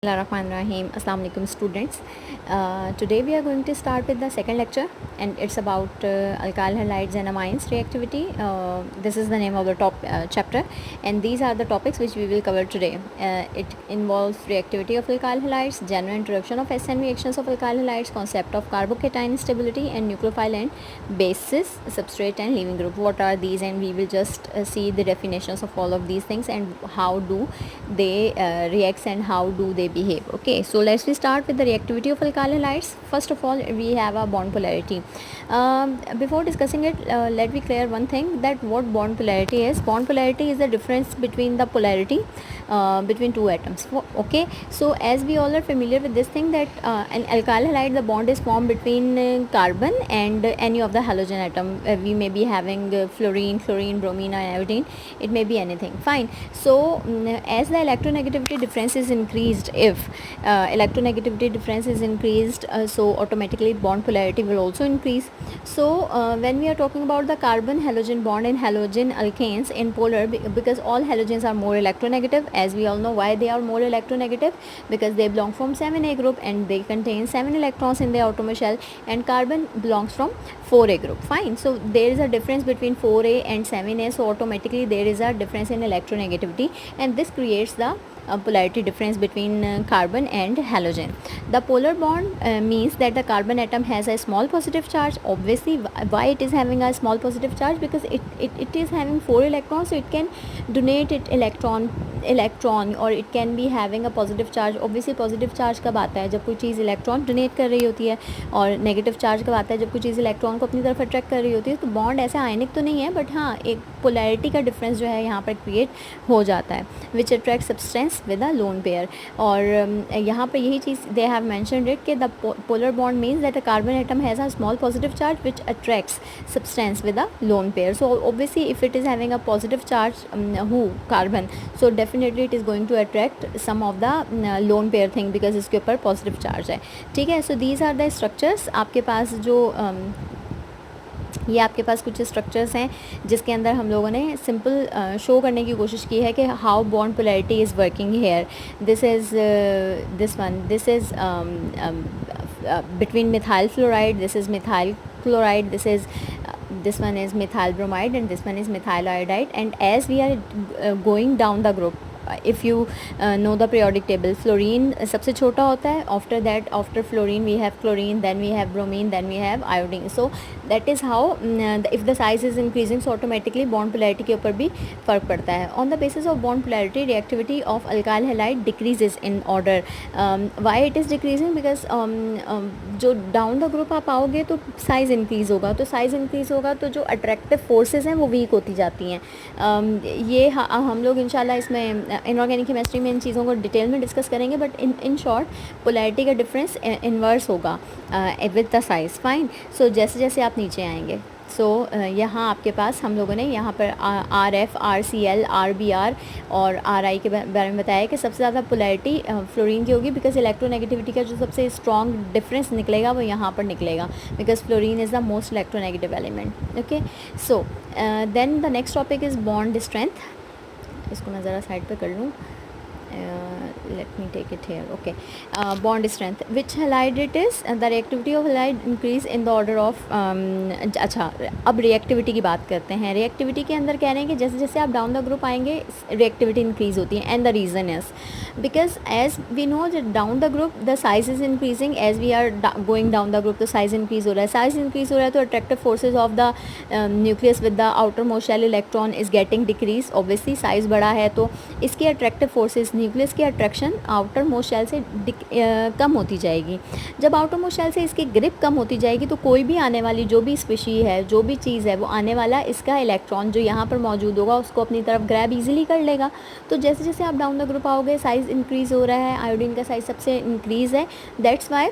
Bismillahirrahmanirrahim. Assalamu alaikum students. Today we are going to start with the second lecture and it's about alkyl halides and amines reactivity. This is the name of the chapter and these are the topics which we will cover today. It involves reactivity of alkyl halides, general introduction of SN reactions of alkyl halides, concept of carbocation stability and nucleophile and bases, substrate and leaving group. What are these? And we will just see the definitions of all of these things and how do they react and how do they behave. Okay, so let's start with the reactivity of alkyl halides. First of all, we have a bond polarity. Before discussing it, let me clear one thing, that what bond polarity is. Bond polarity is the difference between the polarity between two atoms. Okay, so as we all are familiar with this thing, that an alkyl halide, the bond is formed between carbon and any of the halogen atom. We may be having fluorine, bromine or iodine. It may be anything. Fine. So as the electronegativity difference is increased, if electronegativity difference is increased, so automatically bond polarity will also increase. So when we are talking about the carbon halogen bond in halogen alkanes in polar, because all halogens are more electronegative, as we all know. Why they are more electronegative? Because they belong from 7a group and they contain 7 electrons in their atomic shell, and carbon belongs from 4a group. Fine. So there is a difference between 4a and 7a, so automatically there is a difference in electronegativity, and this creates the polarity difference between carbon and halogen. The polar bond means that the carbon atom has a small positive charge. Obviously, why it is having a small positive charge? Because it is having 4 electrons, so it can donate it electron, और it can be having a positive charge. Obviously positive charge कब आता है? जब कोई चीज़ electron donate कर रही होती है, और नेगेटिव चार्ज कब आता है? जब कोई चीज़ इलेक्ट्रॉन को अपनी तरफ अट्रैक्ट कर रही होती है. तो बॉन्ड ऐसा आयनिक तो नहीं है, बट हाँ एक पोलैरिटी का डिफरेंस जो है यहाँ पर क्रिएट हो जाता है, which attract substance with a lone pair. और यहाँ पर यही चीज़ they have mentioned it कि the polar bond means that a carbon atom has a small positive charge which attracts substance with a lone pair. So obviously if it is having a positive charge, carbon, so definitely it is going to attract some of the lone pair thing, because इसके ऊपर positive charge है. ठीक है. So these are the structures. आपके पास जो ये आपके पास कुछ स्ट्रक्चर्स हैं जिसके अंदर हम लोगों ने सिंपल शो करने की कोशिश की है कि how bond polarity is working here. This is this is between methyl fluoride, this is methyl chloride, this one is methyl bromide, and this one is methyl iodide. And as we are going down the group, if you know the periodic table, fluorine सबसे छोटा होता है. After that, after fluorine we have chlorine, then we have bromine, then we have iodine. So that is how if the size is increasing, so automatically bond polarity के ऊपर भी फ़र्क पड़ता है. On the basis of bond polarity, reactivity of alkyl halide decreases in order. Why it is decreasing? Because जो down the group आप आओगे तो size increase होगा, तो size increase होगा तो जो attractive forces हैं वो weak होती जाती हैं. ये हम लोग इंशाल्लाह इसमें इनऑर्गेनिक केमिस्ट्री में इन चीज़ों को डिटेल में डिस्कस करेंगे, बट इन शॉर्ट पोलैरिटी का डिफरेंस इन्वर्स होगा विद द साइज़. फाइन. सो जैसे जैसे आप नीचे आएंगे, सो यहाँ आपके पास हम लोगों ने यहाँ पर R F, R C L, R B R और आर आई के बारे में बताया कि सबसे ज़्यादा पोलैरिटी फ्लोरीन की होगी, बिकॉज इलेक्ट्रोनेगेटिविटी का जो सबसे स्ट्रॉन्ग डिफरेंस निकलेगा वो यहाँ पर निकलेगा, because fluorine is the most electronegative element. Okay. So then the next topic is bond strength. इसको मैं ज़रा साइड पे कर लूँ. let me take it here. Okay. Bond strength, which halide it is, the reactivity of halide increase in the order of अच्छा, अब reactivity की बात करते हैं. reactivity के अंदर कह रहे हैं कि जैसे जैसे आप down the group आएंगे reactivity increase होती है, and the reason is because as we know that down the group the size is increasing, as we are going down the group तो size increase हो रहा है. size increase हो रहा है तो attractive forces of the nucleus with the outermost shell electron is getting decrease. obviously size बड़ा है तो इसकी attractive forces, न्यूक्लियस की अट्रैक्शन आउटर मोस्ट शेल से कम होती जाएगी. जब आउटर मोस्ट शेल से इसकी ग्रिप कम होती जाएगी तो कोई भी आने वाली जो भी स्पीशी है, जो भी चीज़ है, वो आने वाला इसका इलेक्ट्रॉन जो यहाँ पर मौजूद होगा उसको अपनी तरफ ग्रैब इजीली कर लेगा. तो जैसे जैसे आप डाउन द ग्रुप आओगे साइज़ इंक्रीज़ हो रहा है, आयोडीन का साइज़ सबसे इंक्रीज़ है. दैट्स वाई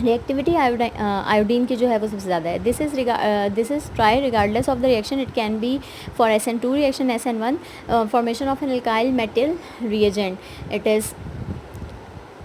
रिएक्टिविटी आयोडीन की जो है वो सबसे ज़्यादा है. This is true regardless of the reaction. It can be for SN2 reaction, SN1 formation of an alkyl metal reagent. It is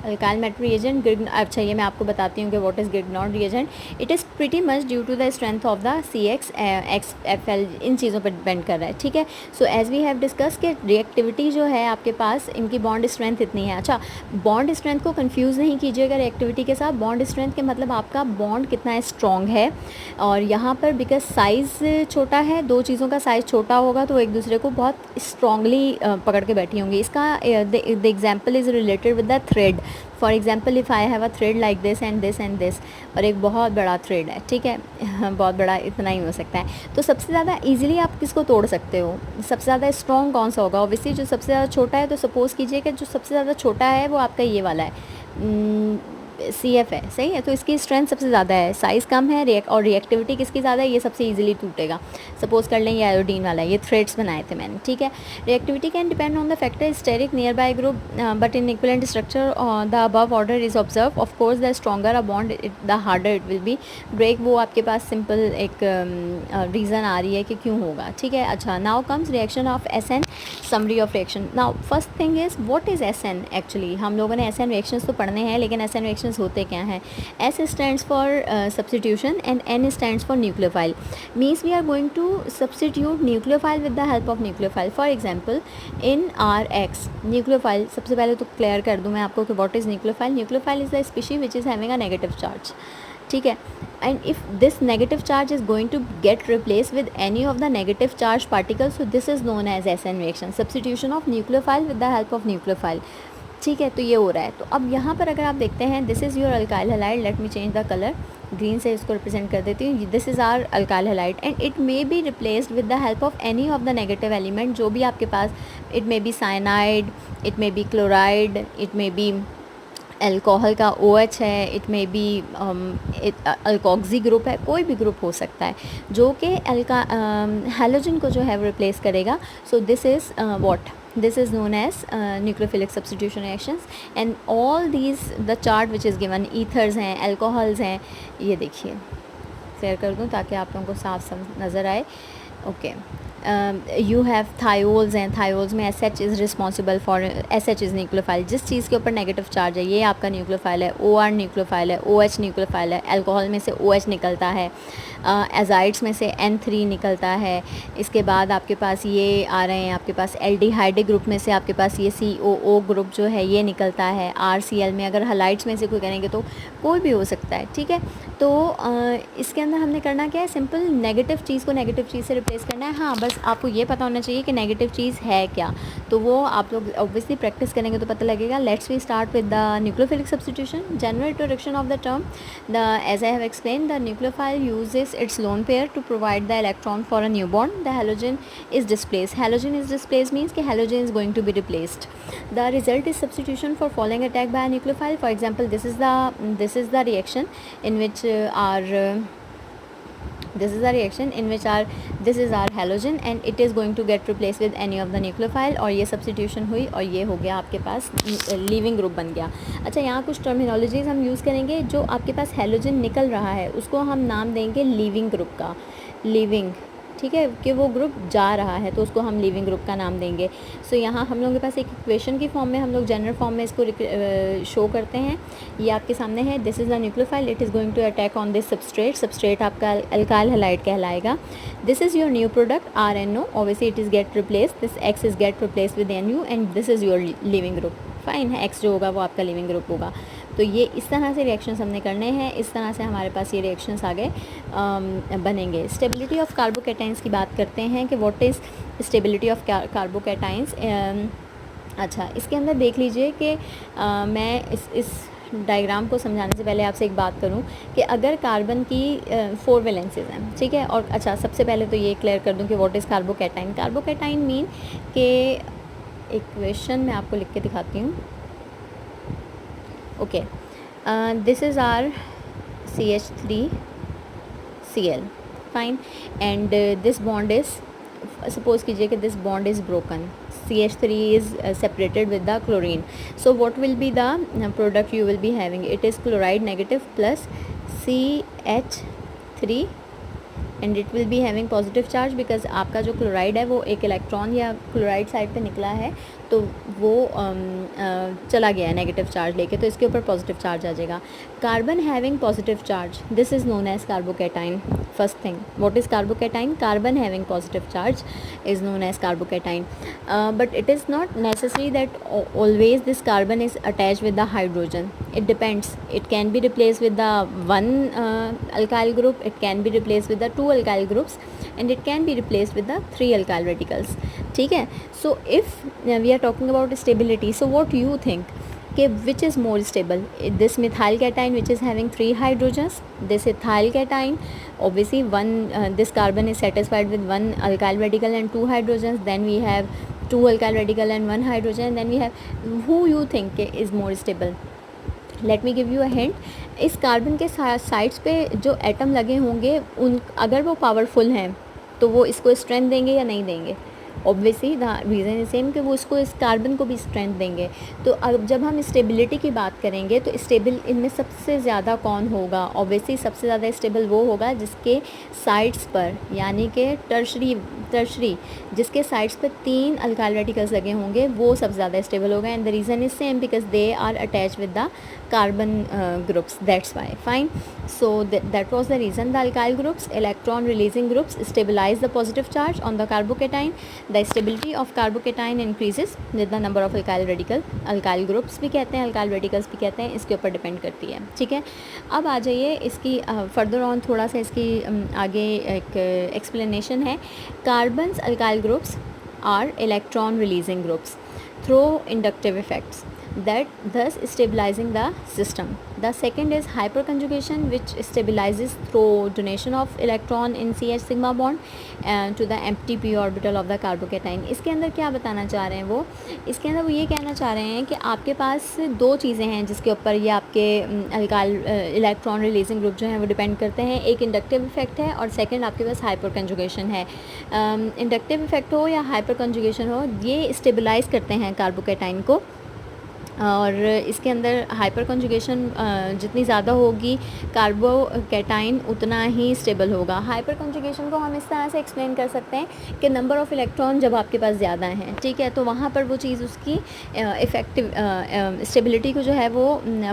alkyl metal reagent अच्छा ये मैं आपको बताती हूँ कि what is Grignard reagent. It is pretty much due to the strength of the CXFL, इन चीज़ों पर डिपेंड कर रहा है. ठीक है. So as we have discuss कि रिएक्टिविटी जो है आपके पास, इनकी बॉन्ड स्ट्रेंथ इतनी है. अच्छा, बॉन्ड स्ट्रेंथ को कंफ्यूज नहीं कीजिएगा रिएक्टिविटी के साथ. बॉन्ड स्ट्रेंथ के मतलब आपका बॉन्ड कितना स्ट्रॉन्ग है. और यहाँ पर बिकॉज साइज़ छोटा है, दो चीज़ों का साइज़ छोटा होगा तो एक दूसरे को बहुत स्ट्रांगली पकड़ के बैठी होंगी. इसका the example is related with the thread. For example if I have a thread like this and this and this, और एक बहुत बड़ा थ्रेड है. ठीक है. बहुत बड़ा इतना ही हो सकता है. तो सबसे ज़्यादा ईजिली आप किसको तोड़ सकते हो, सबसे ज़्यादा स्ट्रॉन्ग कौन सा होगा. ऑब्वियसली जो सबसे ज़्यादा छोटा है. तो सपोज़ कीजिए कि जो सबसे ज़्यादा छोटा है वो आपका ये वाला है, CF है. सही है. तो इसकी स्ट्रेंथ सबसे ज़्यादा है, साइज़ कम है, और रिएक्टिविटी किसकी ज़्यादा है, ये सबसे इजीली टूटेगा. सपोज़ कर लें ये आयोडीन वाला है, ये थ्रेड्स बनाए थे मैंने. ठीक है. Reactivity can depend on the factor steric near by group but in equivalent structure the above order is observe. Of course the stronger a bond the harder it will be break. वो आपके पास simple एक reason आ रही है कि क्यों होगा. ठीक है. अच्छा, now comes reaction of SN, summary of reaction. Now first thing is what is SN. Actually हम लोगों ने SN रिएक्शंस तो पढ़ने हैं, लेकिन SN रिएक्शंस होते क्या हैं. S stands for substitution and N stands for nucleophile. Means we are going to substitute nucleophile with the help of nucleophile. For example, in RX nucleophile, सबसे पहले तो क्लियर कर दूँ मैं आपको कि what is nucleophile. Nucleophile is the species which is having a negative charge. ठीक है. And if this negative charge is going to get replaced with any of the negative charge particles, so this is known as SN reaction, substitution of nucleophile with the help of nucleophile. ठीक है. तो ये हो रहा है. तो अब यहाँ पर अगर आप देखते हैं, this is your alkyl halide. Let me change the colour, green से इसको रिप्रेजेंट कर देती हूँ. This is R alkyl halide and it may be replaced with the help of any of the negative element जो भी आपके पास. It may be cyanide, it may be chloride, it may be alcohol का OH है, it may be alkoxy group है, कोई भी group हो सकता है जो कि हैलोजन को जो है रिप्लेस करेगा. So this is what, this is known as nucleophilic substitution reactions. and all these the chart which is given, ethers हैं, alcohols हैं. ये देखिए शेयर कर दूँ ताकि आप लोगों को साफ नज़र आए. ओके. यू हैव थायोल्स हैं. थायोल्स में SH is responsible for, SH is nucleophile. जिस चीज़ के ऊपर नेगेटिव चार्ज है ये आपका न्यूक्लियोफाइल है. OR न्यूक्लियोफाइल है, OH न्यूक्लियोफाइल है. अल्कोहल में से OH निकलता है, एजाइड्स में से N3 निकलता है. इसके बाद आपके पास ये आ रहे हैं, आपके पास एल्डिहाइड ग्रुप में से आपके पास ये COO ग्रुप जो है ये निकलता है. RCl में अगर हलाइड्स में से कोई करेंगे तो कोई भी हो सकता है. ठीक है. तो इसके अंदर हमने करना क्या है, सिंपल नेगेटिव चीज़ को नेगेटिव चीज़ से रिप्लेस करना है. हाँ, बस आपको ये पता होना चाहिए कि नेगेटिव चीज़ है क्या. तो वो आप लोग ऑब्वियसली प्रैक्टिस करेंगे तो पता लगेगा. Let's we start with the nucleophilic substitution. General introduction of the term. As I have explain, the nucleophile uses its lone pair to provide the electron for a new bond. The halogen is displaced. Halogen is displaced means कि halogen is going to be replaced. The result is substitution for following attack by a nucleophile. For example, this is the reaction in which this is our halogen and it is going to get replaced with any of the nucleophile. और ये substitution हुई और ये हो गया आपके पास leaving group बन गया. अच्छा, यहाँ कुछ टर्मिनोलॉजीज हम यूज़ करेंगे. जो आपके पास हेलोजन निकल रहा है उसको हम नाम देंगे लीविंग ग्रुप का. लीविंग, ठीक है, कि वो ग्रुप जा रहा है तो उसको हम लीविंग ग्रुप का नाम देंगे. सो यहाँ हम लोगों के पास एक इक्वेशन की फॉर्म में हम लोग जनरल फॉर्म में इसको शो करते हैं. ये आपके सामने है. This is the nucleophile. It is going to attack on this substrate. Substrate आपका अल्काइल हैलाइड कहलाएगा. This is your new product RNO. Obviously it is get replace. This X is get replace with NU and this is your leaving group. Fine है. X जो होगा वो आपका leaving group होगा. तो ये इस तरह से रिएक्शंस हमने करने हैं. इस तरह से हमारे पास ये रिएक्शंस आगे बनेंगे. स्टेबिलिटी ऑफ कार्बोकैटाइंस की बात करते हैं कि व्हाट इज़ स्टेबिलिटी ऑफ कार्बोकैटाइंस. अच्छा, इसके अंदर देख लीजिए कि मैं इस डायग्राम को समझाने से पहले आपसे एक बात करूं कि अगर कार्बन की 4 वैलेंसीज हैं, ठीक है. और अच्छा, सबसे पहले तो ये क्लियर कर दूं कि what is carbocation. Carbocation mean कि इक्वेशन मैं आपको लिख के दिखाती हूँ. Okay, this is R CH3Cl. Fine. And this bond is, suppose कीजिए कि this bond is broken. CH3 is separated with the chlorine. So what will be the product you will be having? It is chloride negative plus CH3 and it will be having positive charge because आपका जो chloride है वो एक electron या chloride side पे निकला है तो वो चला गया है नेगेटिव चार्ज लेके, तो इसके ऊपर पॉजिटिव चार्ज आ जाएगा. Carbon having positive charge, this is known as carbocation. First thing, what is carbocation? Carbon having positive charge is known as carbocation. But it is not necessary that always this carbon is attached with the hydrogen. It depends. It can be replaced with the one alkyl group, it can be replaced with the two alkyl groups, and it can be replaced with the three alkyl radicals. ठीक है. So if we are talking about stability, so what you think कि which is more stable, this methyl cation which is having 3 hydrogens, this ethyl cation, obviously this carbon is satisfied with one alkyl radical and 2 hydrogens, then we have 2 alkyl radical and 1 hydrogen, and then we have, who you think is more stable? Let me give you a hint. इस carbon के sides पे जो atom लगे होंगे उन अगर वो powerful हैं तो वो इसको स्ट्रेंथ देंगे या नहीं देंगे? Obviously the reason is same कि वो इसको इस कार्बन को भी स्ट्रेंथ देंगे. तो अब जब हम स्टेबिलिटी की बात करेंगे तो स्टेबल इनमें सबसे ज़्यादा कौन होगा? ऑब्वियसली सबसे ज़्यादा स्टेबल वो होगा जिसके साइड्स पर, यानी कि टर्शरी जिसके साइड्स पर 3 अल्काइल रेडिकल्स लगे होंगे, वो सबसे ज़्यादा स्टेबल होगा. And the reason is same because they are attach with the carbon groups, that's why. Fine. So that was the reason. The alkyl groups, electron releasing groups, stabilize the positive charge on the carbocation. The stability of carbocation increases with the number of alkyl radical. alkyl groups भी कहते हैं, alkyl radicals भी कहते हैं, इसके ऊपर depend करती है. ठीक है. अब आ जाइए इसकी फर्दर ऑन थोड़ा सा इसकी आगे एक एक्सप्लेनेशन है. Carbons alkyl groups are electron releasing groups through inductive effects, that thus stabilizing the system. The second is hyperconjugation, which stabilizes through donation of electron in CH sigma bond to the empty p orbital of the carbocation. इसके अंदर क्या बताना चाह रहे हैं वो? इसके अंदर वो ये कहना चाह रहे हैं कि आपके पास दो चीज़ें हैं जिसके ऊपर ये आपके अल्काइल इलेक्ट्रॉन रिलीजिंग ग्रुप जो हैं वो डिपेंड करते हैं. एक इंडक्टिव इफेक्ट है और सेकंड आपके पास हाइपरकंजुगेशन है. इंडक्टिव इफेक्ट हो या हाइपरकंजुगेशन हो, ये स्टेबलाइज करते हैं कार्बोकैटाइन को. और इसके अंदर हाइपर कंजुगेशन जितनी ज़्यादा होगी कार्बोकैटाइन उतना ही स्टेबल होगा. हाइपर कंजुगेशन को हम इस तरह से एक्सप्लेन कर सकते हैं कि नंबर ऑफ़ इलेक्ट्रॉन जब आपके पास ज़्यादा हैं, ठीक है, तो वहाँ पर वो चीज़ उसकी इफ़ेक्टिव स्टेबिलिटी को जो है वो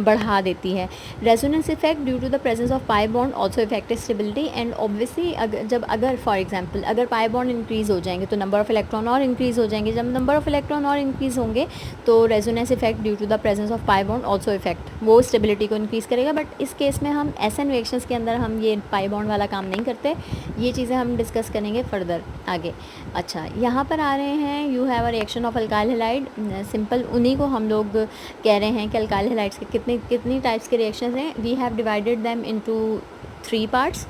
बढ़ा देती है. Resonance effect due to the presence of pi bond also effect stability. And obviously अगर फॉर एग्जांपल अगर पाई बॉन्ड इंक्रीज़ हो जाएंगे तो नंबर ऑफ़ इलेक्ट्रॉन और इंक्रीज़ हो जाएंगे. जब नंबर ऑफ़ इलेक्ट्रॉन और इंक्रीज़ होंगे तो resonance effect due to the presence of pi bond also effect, वो स्टेबिलिटी को इंक्रीज़ करेगा. बट इस केस में हम एसएन रिएक्शंस के अंदर हम ये पाई बॉन्ड वाला काम नहीं करते. ये चीज़ें हम डिस्कस करेंगे फर्दर आगे. अच्छा, यहाँ पर आ रहे हैं you have a reaction of alkyl halide. Simple उन्हीं को हम लोग कह रहे हैं कि अल्काइल हैलाइड्स के कितनी टाइप्स के रिएक्शंस हैं. We have divided them into 3 parts.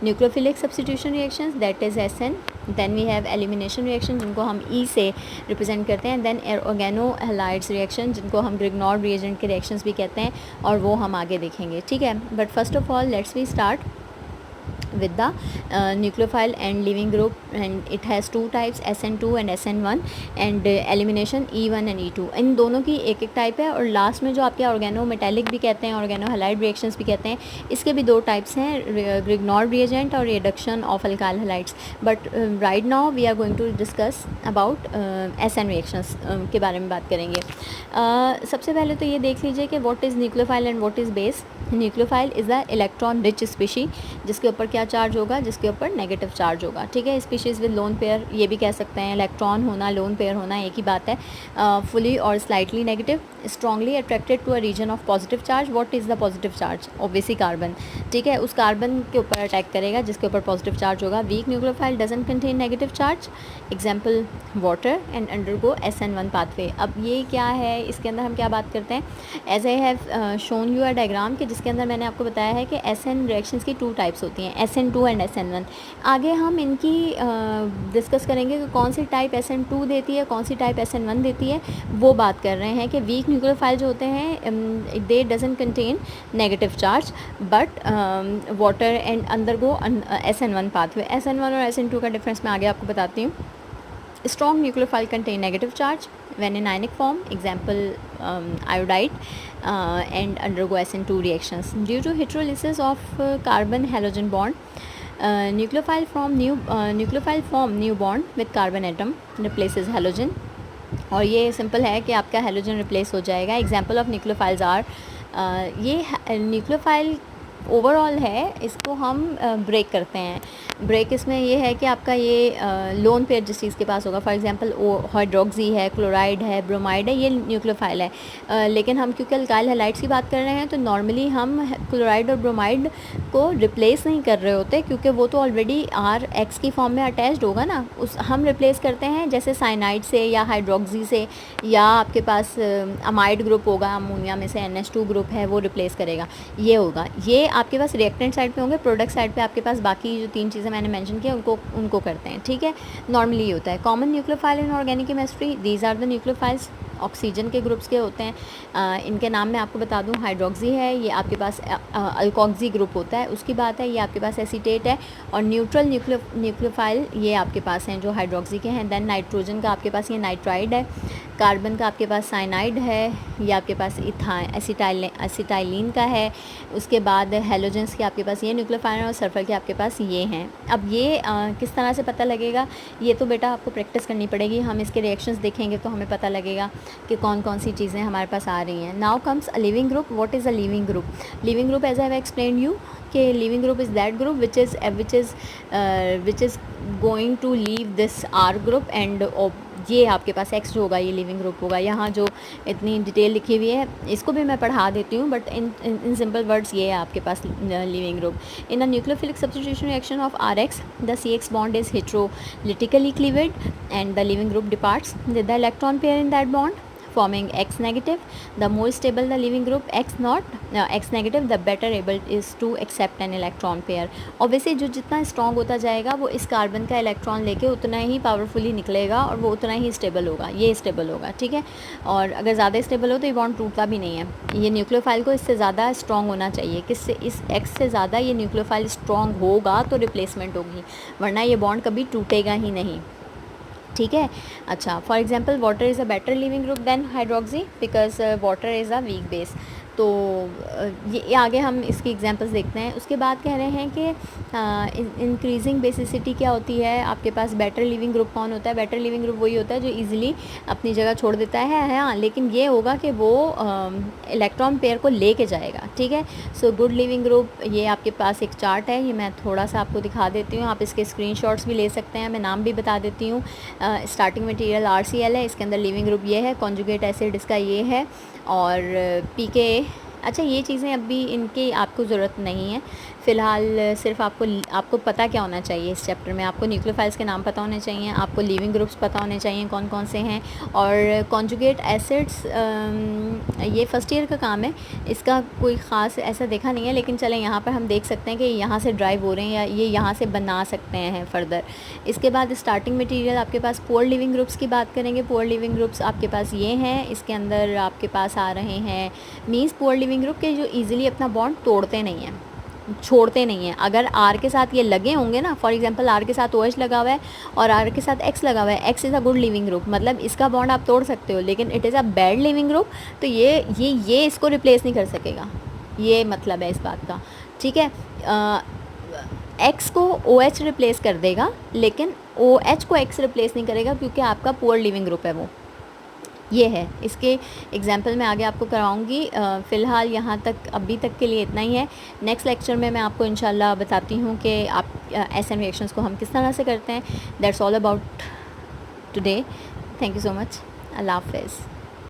Nucleophilic substitution reactions, that is SN. Then we have elimination reaction जिनको हम ई से रिप्रेजेंट करते हैं. देन ऑर्गेनो हैलाइड्स रिएक्शन जिनको हम ग्रिग्नॉर्ड रिएजेंट के रिएक्शंस भी कहते हैं, और वो हम आगे देखेंगे. ठीक है. But first of all let's we start with the nucleophile and leaving group, and it has 2 types, SN2 and SN1, and elimination E1 and E2. इन दोनों की एक टाइप है. और लास्ट में जो आपके ऑर्गेनो मेटेलिक भी कहते हैं, ऑर्गेनो हैलाइड रिएक्शंस भी कहते हैं, इसके भी 2 टाइप्स हैं, ग्रिग्नॉर्ड रिएजेंट और reduction of alkyl halides. But right now we are going to discuss about SN reactions के बारे में बात करेंगे. सबसे पहले तो ये देख लीजिए कि what is nucleophile and what is base. Nucleophile is the electron rich species जिसके ऊपर क्या चार्ज होगा, जिसके ऊपर नेगेटिव चार्ज होगा. ठीक है. स्पीशीज़ विद लोन पेयर, ये भी कह सकते हैं. इलेक्ट्रॉन होना, लोन पेयर होना एक ही बात है. फुली और slightly negative. Strongly attracted to a region of positive charge. What is the positive charge? Obviously carbon. ठीक है. उस कार्बन के ऊपर अटैक करेगा जिसके ऊपर पॉजिटिव चार्ज होगा. Weak nucleophile doesn't contain negative charge. Example water and undergo SN1 pathway. अब ये क्या है, इसके अंदर हम क्या बात करते हैं. As I have shown you a diagram कि जिसके अंदर मैंने आपको बताया है कि SN रिएक्शंस की 2 टाइप्स होती हैं, SN2 एंड SN1. आगे हम इनकी डिस्कस करेंगे कि कौन सी टाइप SN2 देती है, कौन सी टाइप SN1 देती है. वो बात कर रहे हैं कि वीक न्यूक्लियोफाइल जो होते हैं दे doesn't contain negative charge but water and undergo SN1 pathway. SN1 और SN2 का डिफरेंस मैं आगे आपको बताती हूँ. Strong nucleophile contain negative charge when in ionic form, example iodide, and undergo SN2 reactions. Due to heterolysis of carbon halogen bond, nucleophile form new bond with carbon atom, replaces halogen. और ये simple है कि आपका halogen replace हो जाएगा। Example of nucleophiles are, ये nucleophile overall है, इसको हम ब्रेक करते हैं। ब्रेक इसमें ये है कि आपका ये लोन पेयर जिस चीज़ के पास होगा, फॉर एग्जांपल हाइड्रोक्सी है, क्लोराइड है, ब्रोमाइड है, ये न्यूक्लियोफाइल है। लेकिन हम क्योंकि अल्काइल हैलाइड्स की बात कर रहे हैं तो नॉर्मली हम क्लोराइड और ब्रोमाइड को रिप्लेस नहीं कर रहे होते, क्योंकि वो तो ऑलरेडी आर एक्स की फॉर्म में अटैच्ड होगा ना। उस हम रिप्लेस करते हैं जैसे साइनाइड से या हाइड्रोक्सी से, या आपके पास अमाइड ग्रुप होगा, अमोनिया में से NH2 ग्रुप है वो रिप्लेस करेगा, ये होगा। ये आपके पास रिएक्टेंट साइड पे होंगे, प्रोडक्ट साइड पे आपके पास बाकी जो 3 चीज़ें मैंने मेंशन किया उनको करते हैं, ठीक है। नॉर्मली ये होता है। Common nucleophile in organic chemistry, these are the nucleophiles, oxygen के ग्रुप्स के होते हैं। इनके नाम मैं आपको बता दूं, हाइड्रोक्सी है, ये आपके पास अल्कोक्सी ग्रुप होता है, उसकी बात है। ये आपके पास एसीटेट है। और न्यूट्रल न्यूक्लियोफाइल ये आपके पास हैं जो हाइड्रोक्सी के हैं। देन नाइट्रोजन का आपके पास ये नाइट्राइड है, कार्बन का आपके पास साइनाइड है, ये आपके पास एसिटाइलिन का है। उसके बाद हेलोजेंस के आपके पास ये न्यूक्लियोफाइल और सल्फर के आपके पास ये हैं। अब ये किस तरह से पता लगेगा, ये तो बेटा आपको प्रैक्टिस करनी पड़ेगी। हम इसके रिएक्शंस देखेंगे तो हमें पता लगेगा कि कौन कौन सी चीज़ें हमारे पास आ रही हैं। Now comes a living group. What is a living group? Living group, as I have explained you, कि living group is that group which is going to leave this R group and ये आपके पास x जो होगा ये leaving group होगा। यहाँ जो इतनी डिटेल लिखी हुई है इसको भी मैं पढ़ा देती हूँ, बट इन सिंपल वर्ड्स ये है आपके पास living group. In a nucleophilic substitution reaction of RX, the CX bond is heterolytically cleaved and the living group departs with the electron pair in that bond forming X negative. The more stable the leaving group X negative, the better able is to accept an electron pair. Obviously जो जितना strong होता जाएगा वो इस carbon का electron लेके उतना ही powerfully निकलेगा और वो उतना ही स्टेबल होगा, ये स्टेबल होगा, ठीक है। और अगर ज़्यादा स्टेबल हो तो ये बॉन्ड टूटता भी नहीं है। ये न्यूक्लियोफाइल को इससे ज़्यादा स्ट्रॉन्ग होना चाहिए, किससे? इस X से ज़्यादा ये न्यूक्लियोफाइल स्ट्रॉन्ग होगा तो रिप्लेसमेंट होगी, वरना ये बॉन्ड कभी टूटेगा ही नहीं, ठीक है। अच्छा, for example water is a better living group than hydroxy because water is a weak base. तो ये आगे हम इसकी एग्जांपल्स देखते हैं। उसके बाद कह रहे हैं कि इंक्रीजिंग बेसिसिटी क्या होती है। आपके पास बेटर लिविंग ग्रुप कौन होता है? बेटर लिविंग ग्रुप वही होता है जो इजीली अपनी जगह छोड़ देता है, हाँ, लेकिन ये होगा कि वो इलेक्ट्रॉन पेयर को लेके जाएगा, ठीक है। सो गुड लिविंग ग्रुप, ये आपके पास एक चार्ट है, ये मैं थोड़ा सा आपको दिखा देती हूँ, आप इसके स्क्रीनशॉट्स भी ले सकते हैं, मैं नाम भी बता देती हूँ। स्टार्टिंग मटेरियल RCl है, इसके अंदर लिविंग ग्रुप ये है, कॉन्जुगेट एसिड इसका ये है, और pK। अच्छा, ये चीज़ें अभी इनकी आपको ज़रूरत नहीं है फ़िलहाल, सिर्फ आपको पता क्या होना चाहिए इस चैप्टर में, आपको न्यूक्लियोफाइल्स के नाम पता होने चाहिए, आपको लिविंग ग्रुप्स पता होने चाहिए कौन कौन से हैं, और कॉन्जुगेट एसिड्स ये फ़र्स्ट ईयर का काम है, इसका कोई ख़ास ऐसा देखा नहीं है, लेकिन चलें यहाँ पर हम देख सकते हैं कि यहाँ से ड्राइव हो रहे हैं या ये यहाँ से बना सकते हैं फ़र्दर। इसके बाद स्टार्टिंग मटीरियल आपके पास पुअर लिविंग ग्रुप्स की बात करेंगे। पुअर लिविंग ग्रुप्स आपके पास ये हैं, इसके अंदर आपके पास आ रहे हैं मीन्स पुअर लिविंग ग्रुप के जो ईजिली अपना बॉन्ड तोड़ते नहीं हैं, छोड़ते नहीं हैं। अगर R के साथ ये लगे होंगे ना, फॉर एग्जांपल R के साथ OH लगा हुआ है और R के साथ X लगा हुआ है, X is a good leaving group, मतलब इसका बॉन्ड आप तोड़ सकते हो, लेकिन it is a bad leaving group, तो ये इसको रिप्लेस नहीं कर सकेगा, ये मतलब है इस बात का, ठीक है। X को OH रिप्लेस कर देगा, लेकिन OH को X रिप्लेस नहीं करेगा, क्योंकि आपका पुअर लिविंग ग्रुप है वो, ये है। इसके एग्जाम्पल मैं आगे आपको करवाऊँगी, फ़िलहाल यहाँ तक अभी तक के लिए इतना ही है। नेक्स्ट लेक्चर में मैं आपको इंशाल्लाह बताती हूँ कि आप SN रिएक्शंस को हम किस तरह से करते हैं। That's all about today. Thank you so much. अल्लाह हाफ़िज़।